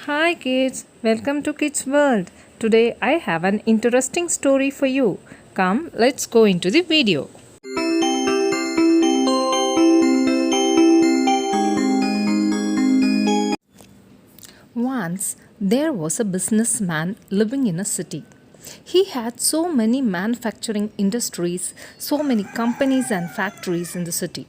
Hi kids, welcome to Kids World. Today I have an interesting story for you. Come, let's go into the video. Once there was a businessman living in a city. He had so many manufacturing industries, so many companies and factories in the city.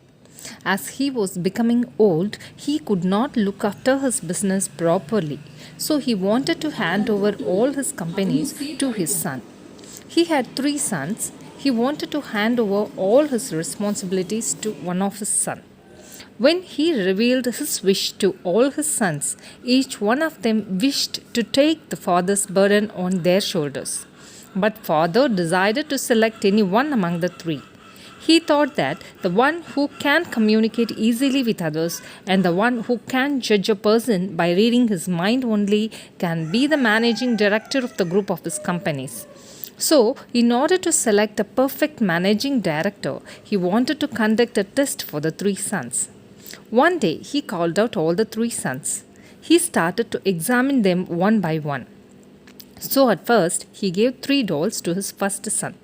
As he was becoming old, he could not look after his business properly, so he wanted to hand over all his companies to his son. He had three sons. He wanted to hand over all his responsibilities to one of his sons. When he revealed his wish to all his sons, each one of them wished to take the father's burden on their shoulders. But father decided to select any one among the three. He thought that the one who can communicate easily with others and the one who can judge a person by reading his mind only can be the managing director of the group of his companies. So, in order to select a perfect managing director, he wanted to conduct a test for the three sons. One day, he called out all the three sons. He started to examine them one by one. So, at first, he gave three dolls to his first son.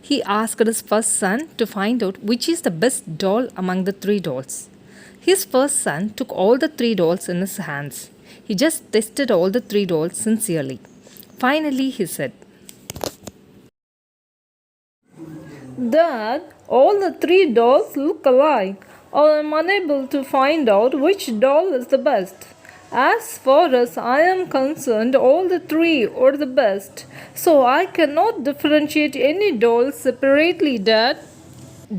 He asked his first son to find out which is the best doll among the three dolls. His first son took all the three dolls in his hands. He just tested all the three dolls sincerely. Finally, he said, Dad, all the three dolls look alike. I am unable to find out which doll is the best. As far as I am concerned, all the three are the best. So I cannot differentiate any doll separately, Dad.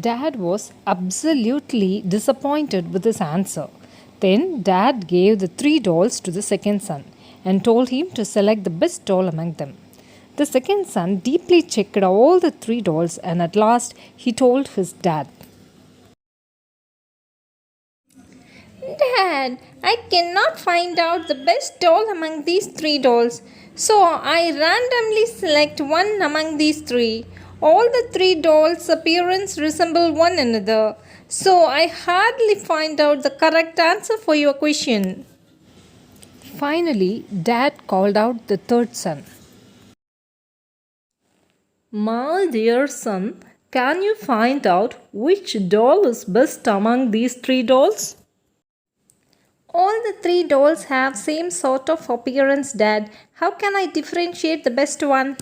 Dad was absolutely disappointed with his answer. Then Dad gave the three dolls to the second son and told him to select the best doll among them. The second son deeply checked all the three dolls and at last he told his dad, Dad, I cannot find out the best doll among these three dolls, so I randomly select one among these three. All the three dolls' appearance resemble one another, so I hardly find out the correct answer for your question. Finally, Dad called out the third son. My dear son, can you find out which doll is best among these three dolls? All the three dolls have same sort of appearance, Dad. How can I differentiate the best one?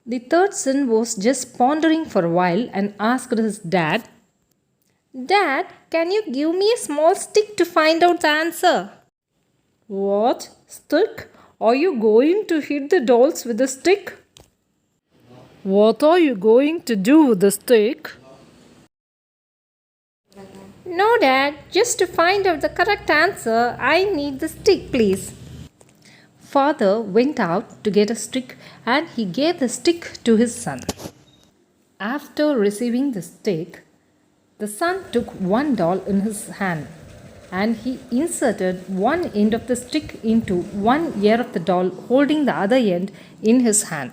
The third son was just pondering for a while and asked his dad, Dad, can you give me a small stick to find out the answer? What? Stick? Are you going to hit the dolls with a stick? What are you going to do with the stick? No, Dad, just to find out the correct answer, I need the stick, please. Father went out to get a stick and he gave the stick to his son. After receiving the stick, the son took one doll in his hand and he inserted one end of the stick into one ear of the doll, holding the other end in his hand.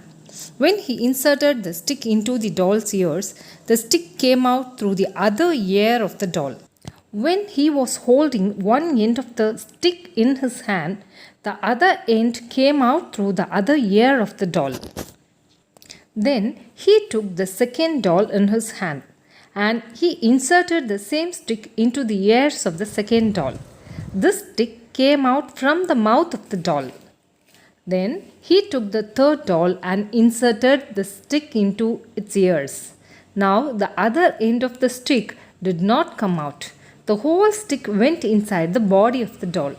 When he inserted the stick into the doll's ears, the stick came out through the other ear of the doll. When he was holding one end of the stick in his hand, the other end came out through the other ear of the doll. Then he took the second doll in his hand and he inserted the same stick into the ears of the second doll. This stick came out from the mouth of the doll. Then he took the third doll and inserted the stick into its ears. Now the other end of the stick did not come out. The whole stick went inside the body of the doll.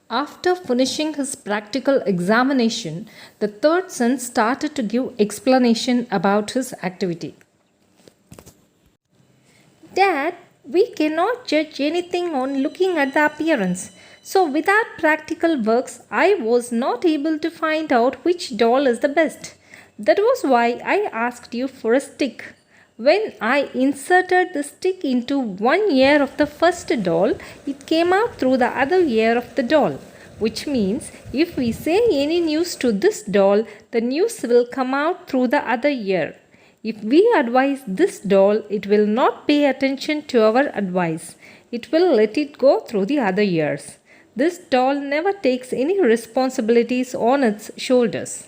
After finishing his practical examination, the third son started to give explanation about his activity. Dad, we cannot judge anything on looking at the appearance. So, without practical works, I was not able to find out which doll is the best. That was why I asked you for a stick. When I inserted the stick into one ear of the first doll, it came out through the other ear of the doll. Which means if we say any news to this doll, the news will come out through the other ear. If we advise this doll, it will not pay attention to our advice. it will let it go through the other years. This doll never takes any responsibilities on its shoulders.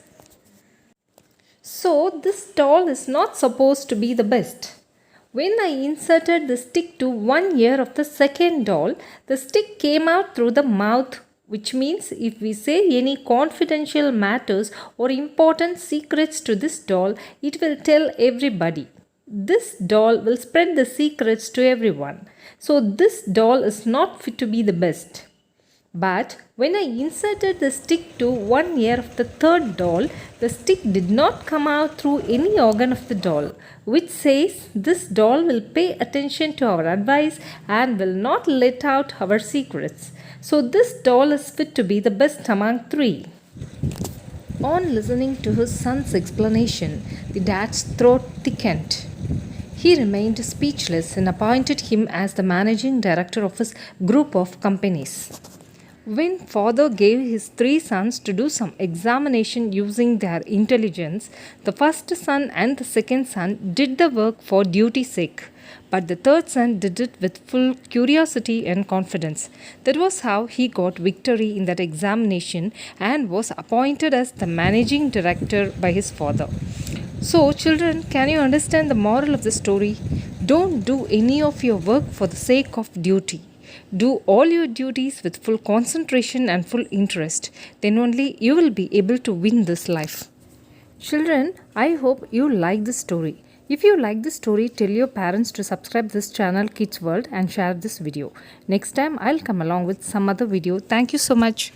So, this doll is not supposed to be the best. When I inserted the stick to one ear of the second doll, the stick came out through the mouth, which means if we say any confidential matters or important secrets to this doll, it will tell everybody. This doll will spread the secrets to everyone. So, this doll is not fit to be the best. But when I inserted the stick to one ear of the third doll, the stick did not come out through any organ of the doll, which says this doll will pay attention to our advice and will not let out our secrets. So this doll is fit to be the best among three. On listening to his son's explanation, the dad's throat thickened. He remained speechless and appointed him as the managing director of his group of companies. When father gave his three sons to do some examination using their intelligence, the first son and the second son did the work for duty's sake, but the third son did it with full curiosity and confidence. That was how he got victory in that examination and was appointed as the managing director by his father. So, children, can you understand the moral of the story? Don't do any of your work for the sake of duty. Do all your duties with full concentration and full interest. Then only you will be able to win this life. Children, I hope you like this story. If you like this story, tell your parents to subscribe this channel Kids World and share this video. Next time I'll come along with some other video. Thank you so much.